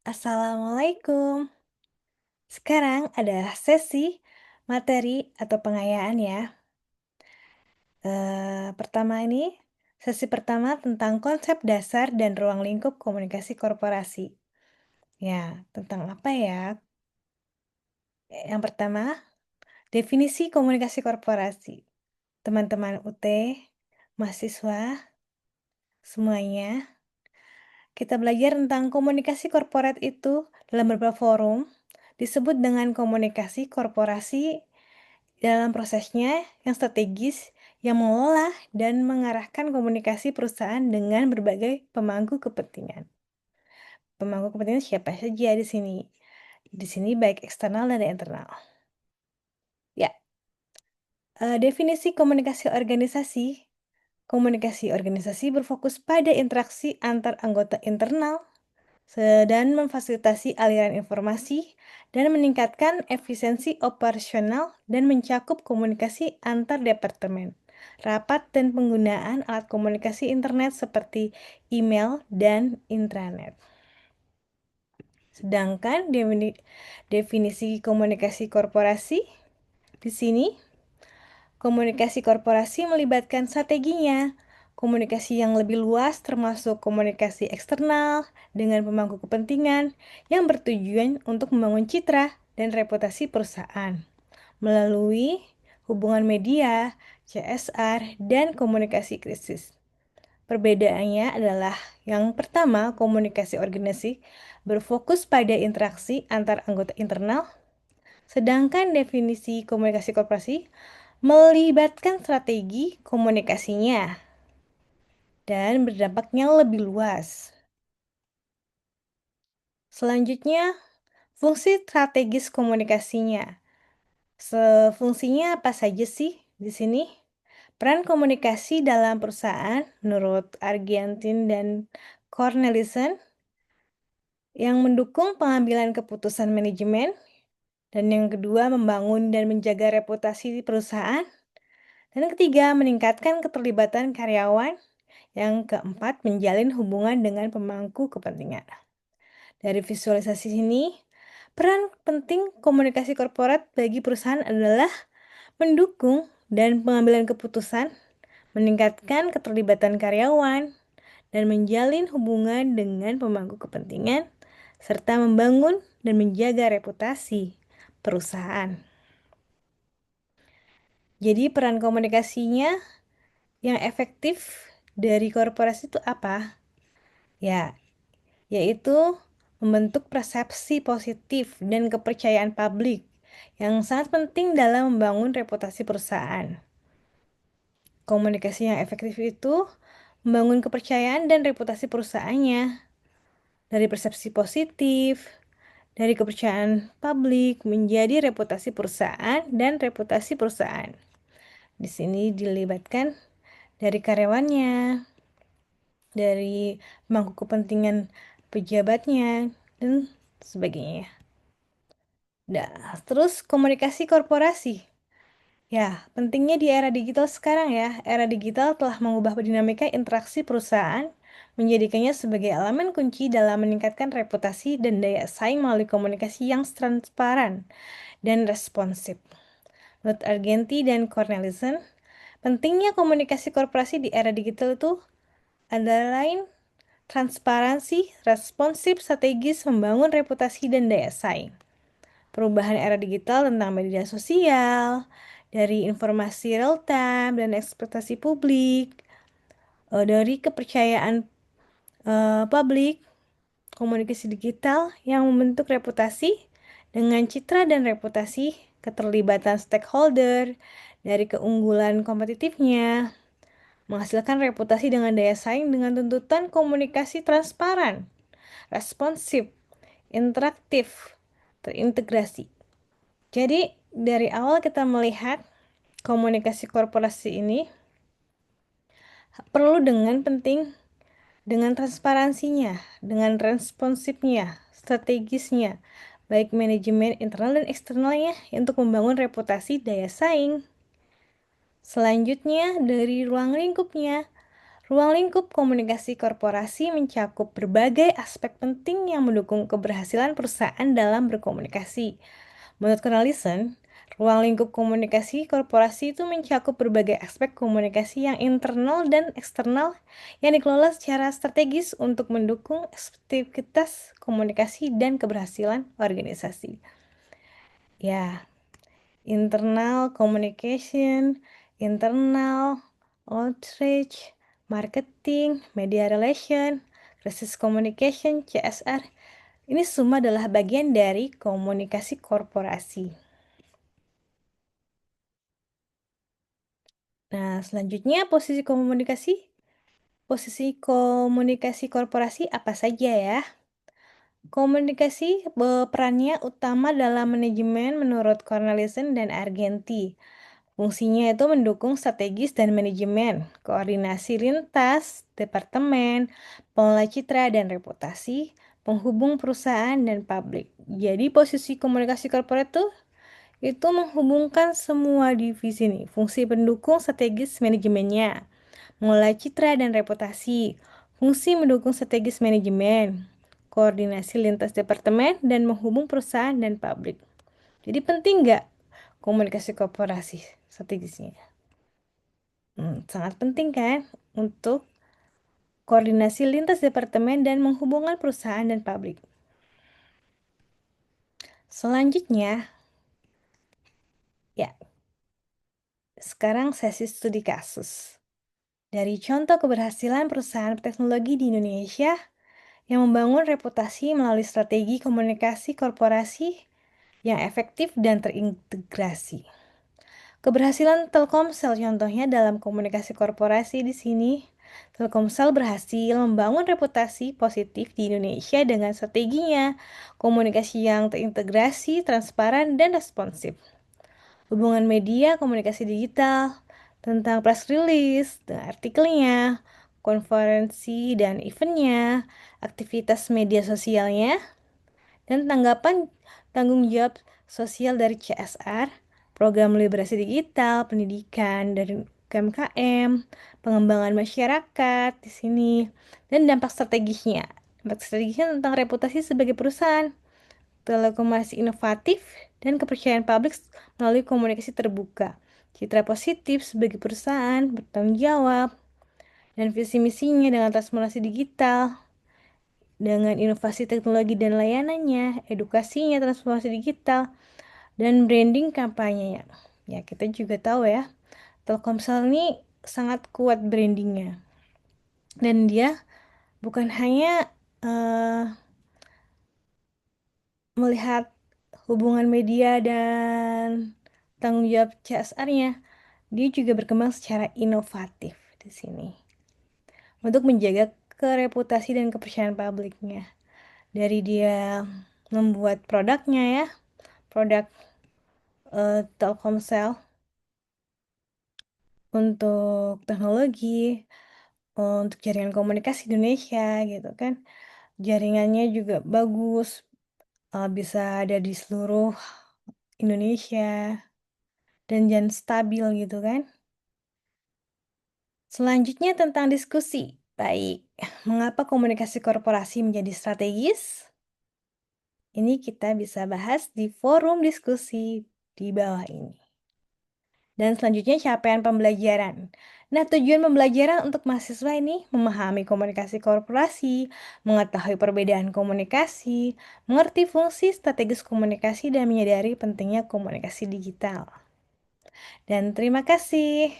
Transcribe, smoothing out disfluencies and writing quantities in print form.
Assalamualaikum. Sekarang ada sesi materi atau pengayaan ya. Sesi pertama tentang konsep dasar dan ruang lingkup komunikasi korporasi. Ya, tentang apa ya? Yang pertama, definisi komunikasi korporasi. Teman-teman UT, mahasiswa, semuanya, kita belajar tentang komunikasi korporat itu dalam beberapa forum, disebut dengan komunikasi korporasi dalam prosesnya yang strategis, yang mengolah dan mengarahkan komunikasi perusahaan dengan berbagai pemangku kepentingan. Pemangku kepentingan siapa saja di sini? Di sini baik eksternal dan internal. Ya, definisi komunikasi organisasi. Komunikasi organisasi berfokus pada interaksi antar anggota internal dan memfasilitasi aliran informasi dan meningkatkan efisiensi operasional dan mencakup komunikasi antar departemen, rapat dan penggunaan alat komunikasi internet seperti email dan intranet. Sedangkan definisi komunikasi korporasi di sini, komunikasi korporasi melibatkan strateginya, komunikasi yang lebih luas termasuk komunikasi eksternal dengan pemangku kepentingan yang bertujuan untuk membangun citra dan reputasi perusahaan melalui hubungan media, CSR, dan komunikasi krisis. Perbedaannya adalah yang pertama, komunikasi organisasi berfokus pada interaksi antar anggota internal, sedangkan definisi komunikasi korporasi melibatkan strategi komunikasinya dan berdampaknya lebih luas. Selanjutnya, fungsi strategis komunikasinya. Fungsinya apa saja sih di sini? Peran komunikasi dalam perusahaan menurut Argentin dan Cornelissen yang mendukung pengambilan keputusan manajemen, dan yang kedua membangun dan menjaga reputasi di perusahaan, dan yang ketiga meningkatkan keterlibatan karyawan, yang keempat menjalin hubungan dengan pemangku kepentingan. Dari visualisasi ini, peran penting komunikasi korporat bagi perusahaan adalah mendukung dan pengambilan keputusan, meningkatkan keterlibatan karyawan, dan menjalin hubungan dengan pemangku kepentingan, serta membangun dan menjaga reputasi perusahaan. Jadi peran komunikasinya yang efektif dari korporasi itu apa? Ya, yaitu membentuk persepsi positif dan kepercayaan publik yang sangat penting dalam membangun reputasi perusahaan. Komunikasi yang efektif itu membangun kepercayaan dan reputasi perusahaannya dari persepsi positif, dari kepercayaan publik menjadi reputasi perusahaan dan reputasi perusahaan. Di sini dilibatkan dari karyawannya, dari pemangku kepentingan pejabatnya, dan sebagainya. Nah, terus komunikasi korporasi. Ya, pentingnya di era digital sekarang ya. Era digital telah mengubah dinamika interaksi perusahaan, menjadikannya sebagai elemen kunci dalam meningkatkan reputasi dan daya saing melalui komunikasi yang transparan dan responsif. Menurut Argenti dan Cornelissen, pentingnya komunikasi korporasi di era digital itu adalah lain transparansi, responsif, strategis, membangun reputasi dan daya saing. Perubahan era digital tentang media sosial, dari informasi real time dan ekspektasi publik, dari kepercayaan publik, komunikasi digital yang membentuk reputasi dengan citra dan reputasi, keterlibatan stakeholder, dari keunggulan kompetitifnya, menghasilkan reputasi dengan daya saing dengan tuntutan komunikasi transparan, responsif, interaktif, terintegrasi. Jadi, dari awal kita melihat komunikasi korporasi ini perlu dengan penting, dengan transparansinya, dengan responsifnya, strategisnya, baik manajemen internal dan eksternalnya untuk membangun reputasi daya saing. Selanjutnya, dari ruang lingkupnya. Ruang lingkup komunikasi korporasi mencakup berbagai aspek penting yang mendukung keberhasilan perusahaan dalam berkomunikasi. Menurut Cornelissen, ruang lingkup komunikasi korporasi itu mencakup berbagai aspek komunikasi yang internal dan eksternal yang dikelola secara strategis untuk mendukung efektivitas komunikasi dan keberhasilan organisasi. Ya, internal communication, internal outreach, marketing, media relation, crisis communication, CSR. Ini semua adalah bagian dari komunikasi korporasi. Nah, selanjutnya posisi komunikasi korporasi apa saja ya? Komunikasi perannya utama dalam manajemen menurut Cornelissen dan Argenti. Fungsinya itu mendukung strategis dan manajemen, koordinasi lintas, departemen, pengelola citra dan reputasi, penghubung perusahaan dan publik. Jadi posisi komunikasi korporat itu menghubungkan semua divisi nih, fungsi pendukung strategis manajemennya, mengelola citra dan reputasi, fungsi mendukung strategis manajemen, koordinasi lintas departemen, dan menghubung perusahaan dan publik. Jadi penting nggak komunikasi korporasi strategisnya? Sangat penting kan untuk koordinasi lintas departemen dan menghubungkan perusahaan dan publik. Selanjutnya, ya, sekarang sesi studi kasus. Dari contoh keberhasilan perusahaan teknologi di Indonesia yang membangun reputasi melalui strategi komunikasi korporasi yang efektif dan terintegrasi. Keberhasilan Telkomsel contohnya dalam komunikasi korporasi di sini. Telkomsel berhasil membangun reputasi positif di Indonesia dengan strateginya, komunikasi yang terintegrasi, transparan, dan responsif. Hubungan media, komunikasi digital, tentang press release, dan artikelnya, konferensi dan eventnya, aktivitas media sosialnya, dan tanggung jawab sosial dari CSR, program liberasi digital, pendidikan dari UMKM, pengembangan masyarakat di sini, dan dampak strategisnya. Dampak strategisnya tentang reputasi sebagai perusahaan, telekomunikasi inovatif, dan kepercayaan publik melalui komunikasi terbuka. Citra positif sebagai perusahaan, bertanggung jawab, dan visi misinya dengan transformasi digital, dengan inovasi teknologi dan layanannya, edukasinya, transformasi digital, dan branding kampanyenya. Ya, kita juga tahu ya, Telkomsel ini sangat kuat brandingnya. Dan dia bukan hanya melihat hubungan media dan tanggung jawab CSR-nya, dia juga berkembang secara inovatif di sini untuk menjaga kereputasi dan kepercayaan publiknya. Dari dia membuat produknya ya, produk Telkomsel untuk teknologi, untuk jaringan komunikasi Indonesia gitu kan. Jaringannya juga bagus, bisa ada di seluruh Indonesia dan stabil gitu kan. Selanjutnya tentang diskusi. Baik, mengapa komunikasi korporasi menjadi strategis? Ini kita bisa bahas di forum diskusi di bawah ini. Dan selanjutnya capaian pembelajaran. Nah, tujuan pembelajaran untuk mahasiswa ini memahami komunikasi korporasi, mengetahui perbedaan komunikasi, mengerti fungsi strategis komunikasi, dan menyadari pentingnya komunikasi digital. Dan terima kasih.